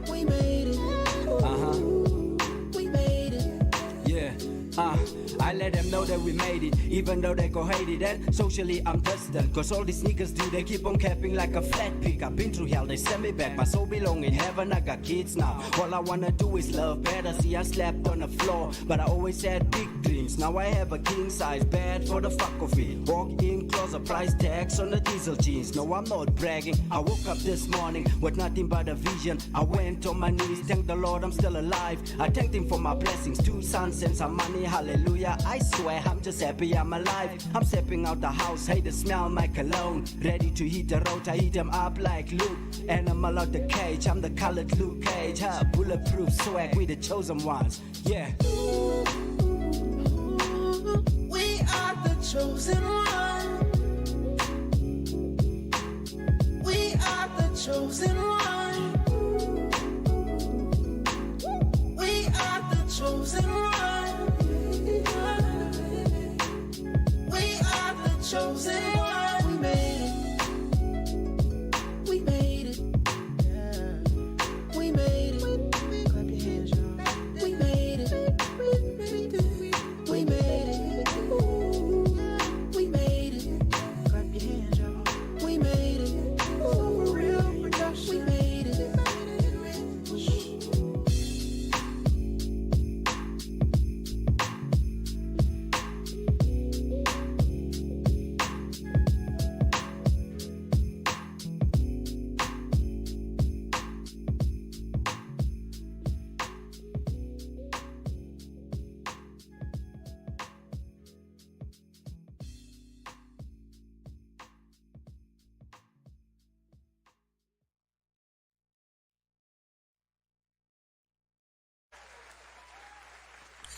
We made it. We made it. Yeah. I let them know that we made it, even though they go hate it. And socially I'm distant, cause all these niggas do, they keep on capping like a flat pig. I've been through hell, they send me back. My soul belong in heaven, I got kids now. All I wanna do is love better. See, I slept on the floor, but I always had big dreams. Now I have a king size bed for the fuck of it. Walk in closet, price tags on the diesel jeans. No, I'm not bragging. I woke up this morning with nothing but a vision. I went on my knees, thank the Lord I'm still alive. I thanked him for my blessings, 2 sons and some money, hallelujah. I swear I'm just happy I'm alive. I'm stepping out the house, hey, the smell my cologne. Ready to hit the road, I heat them up like Luke. Animal out the cage, I'm the colored Luke Cage. Huh? Bulletproof swag, we the chosen ones, yeah. We are the chosen one. We are the chosen one. We are the chosen one. We are the chosen one. We made it. We made it. Yeah. We made it. Clap your hands, y'all. We made it. We made it. We made it. We made it. Clap your hands, y'all. We made it. For real production. We made it.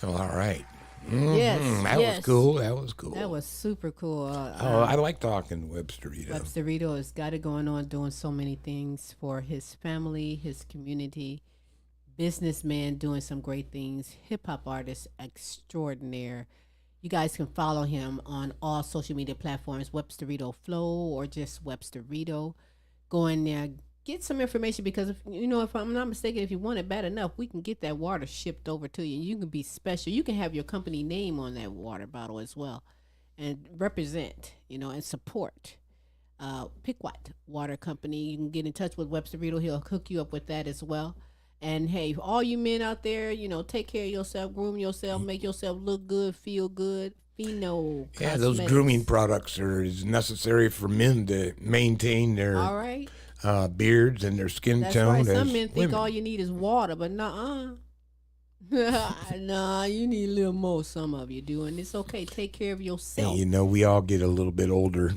All right. Yes, That yes. was cool. That was cool. That was super cool. I like talking Websterito. Websterito has got it going on, doing so many things for his family, his community. Businessman doing some great things. Hip hop artist extraordinaire. You guys can follow him on all social media platforms, Websterito Flo or just Websterito. Go in there, get some information, because if I'm not mistaken, if you want it bad enough, we can get that water shipped over to you. You can be special. You can have your company name on that water bottle as well, and represent, and support. Piquant Water Company. You can get in touch with Websterito. He'll hook you up with that as well. And hey, all you men out there, take care of yourself, groom yourself, make yourself look good, feel good. Pheno. Yeah, those grooming products are as necessary for men to maintain their all right. Beards and their skin That's tone. right. Some as men think women. all you need is water, but nah. Nah, you need a little more. Some of you do, and it's okay. Take care of yourself. And we all get a little bit older.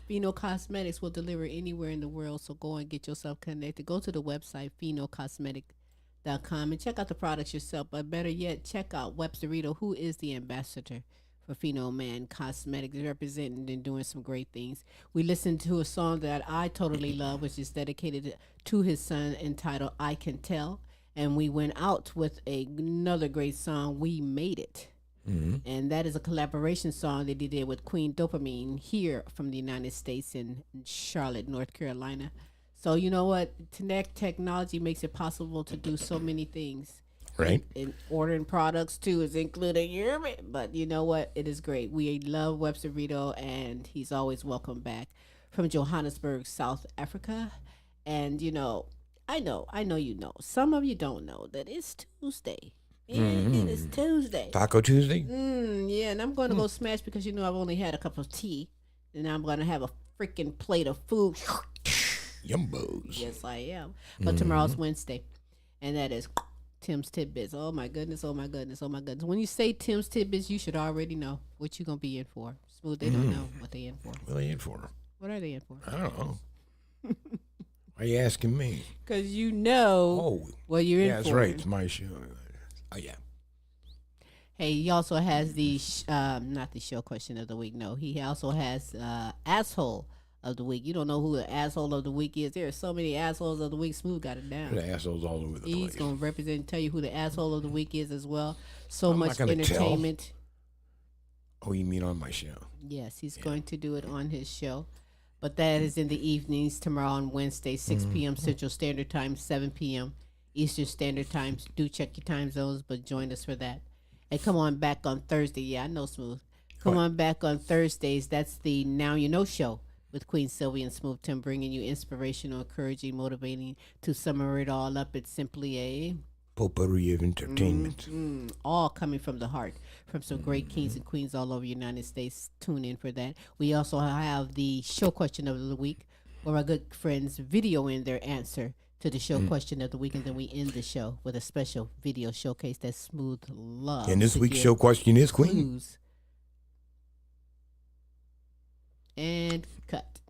Pheno Cosmetics will deliver anywhere in the world, so go and get yourself connected. Go to the website, phenocosmetic.com, and check out the products yourself. But better yet, check out Websterito, who is the ambassador for Pheno Man Cosmetics, representing and doing some great things. We listened to a song that I totally love, which is dedicated to his son, entitled I Can Tell. And we went out with another great song, We Made It. Mm-hmm. And that is a collaboration song that they did with Queen Dopamine here from the United States in Charlotte, North Carolina. So you know what? Technology makes it possible to do so many things. Right. And ordering products too is included here. But you know what? It is great. We love Websterito, and he's always welcome back from Johannesburg, South Africa. And I know you know. Some of you don't know that it's Tuesday. Mm-hmm. It is Tuesday. Taco Tuesday? Yeah, and I'm going to go smash because I've only had a cup of tea. And I'm going to have a freaking plate of food. Yumbos. Yes, I am. But tomorrow's Wednesday. And that is Tim's Tidbits. Oh, my goodness, oh, my goodness, oh, my goodness. When you say Tim's Tidbits, you should already know what you're going to be in for. Smooth, they don't know what they in for. What are they in for? What are they in for? I don't know. Why are you asking me? Because you know what you're in for. Yeah, that's right. It's my show. Oh, yeah. Hey, he also has the, not the show question of the week. No, he also has Asshole of the week. You don't know who the asshole of the week is. There are so many assholes of the week. Smooth got it down. The assholes all over the place. He's going to represent and tell you who the asshole of the week is as well. So I'm not much gonna entertainment. Tell. Oh, you mean on my show? Yes, he's going to do it on his show. But that is in the evenings tomorrow on Wednesday, 6 p.m. Central Standard Time, 7 p.m. Eastern Standard Time. Do check your time zones, but join us for that. And come on back on Thursday. Yeah, I know, Smooth. Come on back on Thursdays. That's the Now You Know show with Queen Silvy and Smooth Tim, bringing you inspirational, encouraging, motivating. To sum it all up, it's simply a potpourri of entertainment. all coming from the heart, from some great kings and queens all over the United States. Tune in for that. We also have the show question of the week, where our good friends video in their answer to the show question of the week, and then we end the show with a special video showcase that Smooth loves. And this to week's give show question is Queen. clues. And cut.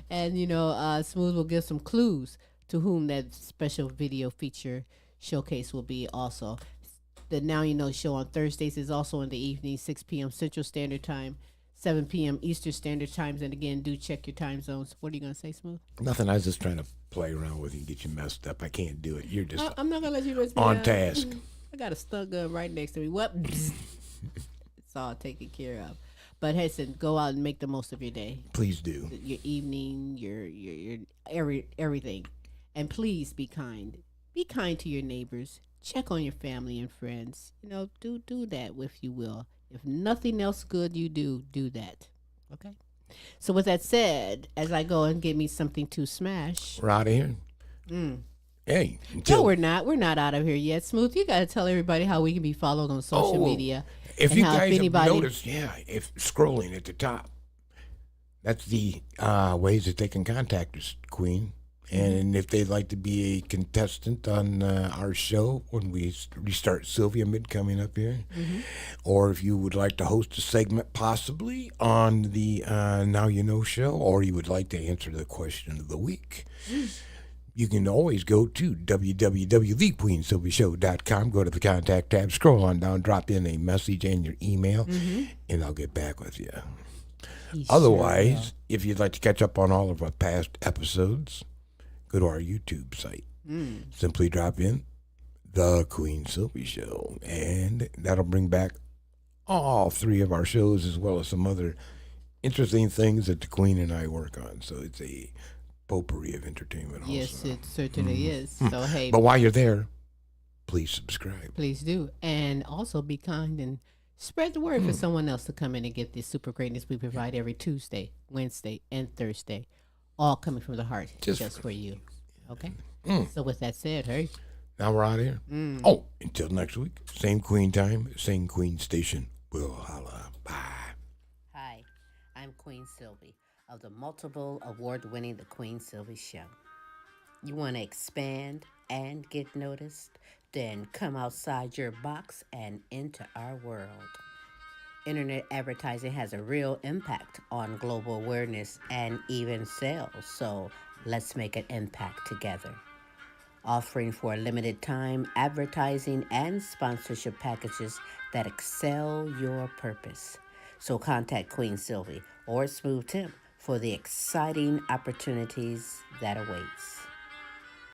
And Smooth will give some clues to whom that special video feature showcase will be. Also, the Now You Know show on Thursdays is also in the evening, 6 p.m. Central Standard Time, 7 p.m. Eastern Standard Times. And again, do check your time zones. What are you going to say, Smooth? Nothing. I was just trying to play around with you and get you messed up. I can't do it. You're just I'm not going to let you mess me on up. task. I got a stun gun right next to me. What? It's all taken care of. But listen, go out and make the most of your day. Please do. Your evening, your everything. And please be kind. Be kind to your neighbors. Check on your family and friends. Do that if you will. If nothing else good you do that. Okay? So with that said, as I go and get me something to smash. We're out of here. Hey. No, we're not. We're not out of here yet. Smooth, you got to tell everybody how we can be followed on social media. If you guys have noticed, if scrolling at the top, that's the ways that they can contact us, Queen. And if they'd like to be a contestant on our show when we restart Sylvia Mid coming up here, or if you would like to host a segment possibly on the Now You Know show, or you would like to answer the question of the week, you can always go to www.thequeensylvyshow.com, go to the contact tab, scroll on down, drop in a message and your email, and I'll get back with you. Otherwise, if you'd like to catch up on all of our past episodes, go to our YouTube site. Simply drop in The Queen Silvy Show, and that'll bring back all three of our shows as well as some other interesting things that the Queen and I work on. So it's a potpourri of entertainment also. Yes, it certainly is. So, hey. But while you're there, please subscribe. Please do. And also be kind and spread the word for someone else to come in and get this super greatness we provide every Tuesday, Wednesday, and Thursday. All coming from the heart, just for you. Okay? So with that said, hey. Now we're out of here. Oh, until next week, same Queen time, same Queen station. We'll holla. Bye. Hi, I'm Queen Silvy of the multiple award-winning The Queen Silvy Show. You want to expand and get noticed? Then come outside your box and into our world. Internet advertising has a real impact on global awareness and even sales, so let's make an impact together. Offering for a limited time advertising and sponsorship packages that excel your purpose. So contact Queen Silvy or Smooth Tim for the exciting opportunities that awaits.